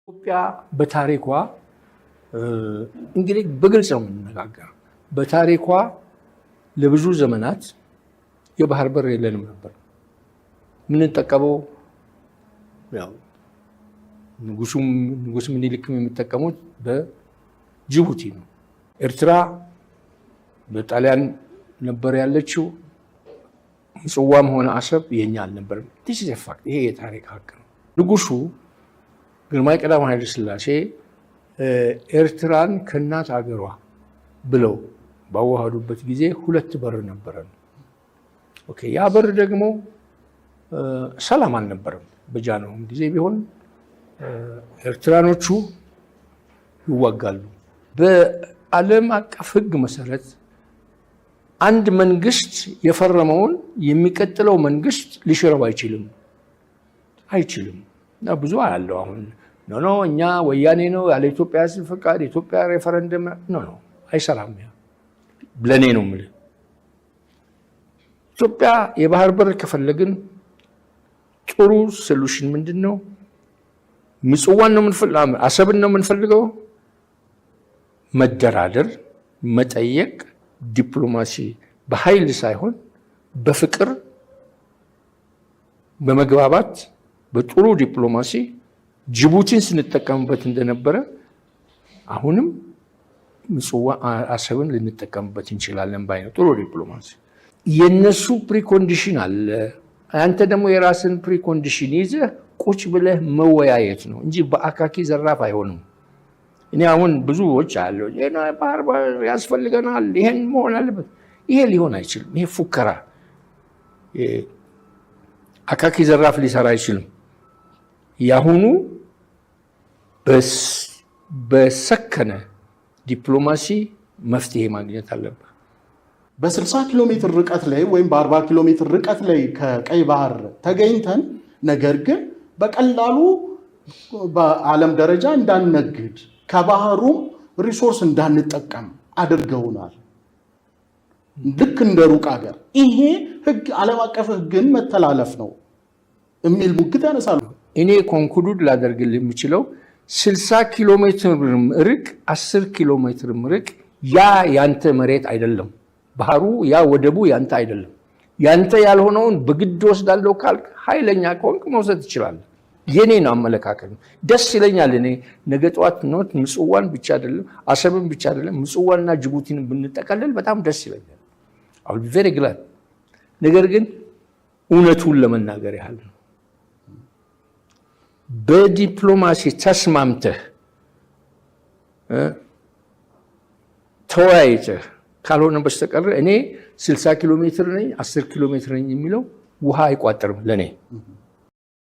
ኢትዮጵያ በታሪኳ እንግዲህ በግልጽ ነው የምንነጋገር። በታሪኳ ለብዙ ዘመናት የባህር በር የለንም ነበር። የምንጠቀመው ያው ንጉስ ምኒልክም የሚጠቀሙት በጅቡቲ ነው። ኤርትራ በጣሊያን ነበር ያለችው። ምጽዋም ሆነ አሰብ የኛ አልነበረም። this is a fact። ይሄ የታሪክ ሀቅ ነው። ንጉሱ ግርማዊ ቀዳማዊ ኃይለ ሥላሴ ኤርትራን ከእናት አገሯ ብለው ባዋሃዱበት ጊዜ ሁለት በር ነበረን። ኦኬ፣ ያ በር ደግሞ ሰላም አልነበረም። በጃንሆም ጊዜ ቢሆን ኤርትራኖቹ ይዋጋሉ። በዓለም አቀፍ ሕግ መሰረት አንድ መንግስት የፈረመውን የሚቀጥለው መንግስት ሊሽረው አይችልም። እና ብዙ አያለው አሁን ኖ እኛ ወያኔ ነው ያለ ኢትዮጵያ ሕዝብ ፈቃድ ኢትዮጵያ ሬፈረንደም ኖ አይሰራም። ያ ለኔ ነው የምልህ። ኢትዮጵያ የባህር በር ከፈለግን ጥሩ ሶሉሽን ምንድነው? ምጽዋን ነው የምንፈልገው፣ አሰብን ነው የምንፈልገው። መደራደር፣ መጠየቅ፣ ዲፕሎማሲ በኃይል ሳይሆን በፍቅር በመግባባት በጥሩ ዲፕሎማሲ ጅቡቲን ስንጠቀምበት እንደነበረ አሁንም ምጽዋ አሰብን ልንጠቀምበት እንችላለን ባይ ነው። ጥሩ ዲፕሎማሲ። የነሱ ፕሪኮንዲሽን አለ። አንተ ደግሞ የራስን ፕሪኮንዲሽን ይዘህ ቁጭ ብለህ መወያየት ነው እንጂ በአካኪ ዘራፍ አይሆንም። እኔ አሁን ብዙዎች አለው ባህር በር ያስፈልገናል፣ ይሄን መሆን አለበት። ይሄ ሊሆን አይችልም። ይሄ ፉከራ አካኪ ዘራፍ ሊሰራ አይችልም። ያሁኑ በሰከነ ዲፕሎማሲ መፍትሄ ማግኘት አለበት። በ60 ኪሎ ሜትር ርቀት ላይ ወይም በ40 ኪሎ ሜትር ርቀት ላይ ከቀይ ባህር ተገኝተን ነገር ግን በቀላሉ በዓለም ደረጃ እንዳንነግድ ከባህሩም ሪሶርስ እንዳንጠቀም አድርገውናል። ልክ እንደ ሩቅ ሀገር ይሄ ህግ ዓለም አቀፍ ህግን መተላለፍ ነው የሚል ሙግት ያነሳሉ። እኔ ኮንክሉድ ላደርግልህ የምችለው 60 ኪሎ ሜትር ርቅ 10 ኪሎ ሜትር ርቅ ያ ያንተ መሬት አይደለም። ባህሩ ያ ወደቡ ያንተ አይደለም። ያንተ ያልሆነውን በግድ ወስዳለሁ ካልክ ኃይለኛ ከሆንክ መውሰድ ትችላለህ። የኔ ነው አመለካከት። ደስ ይለኛል። እኔ ነገ ጠዋት ነው ምጽዋን ብቻ አይደለም አሰብን ብቻ አይደለም ምጽዋንና ጅቡቲን ብንጠቀልል በጣም ደስ ይለኛል። አሁን ቬሪ ግላድ። ነገር ግን እውነቱን ለመናገር ያህል ነው በዲፕሎማሲ ተስማምተህ ተወያይተህ ካልሆነ በስተቀር እኔ 60 ኪሎ ሜትር ነኝ 10 ኪሎ ሜትር ነኝ የሚለው ውሃ አይቋጥርም ለኔ።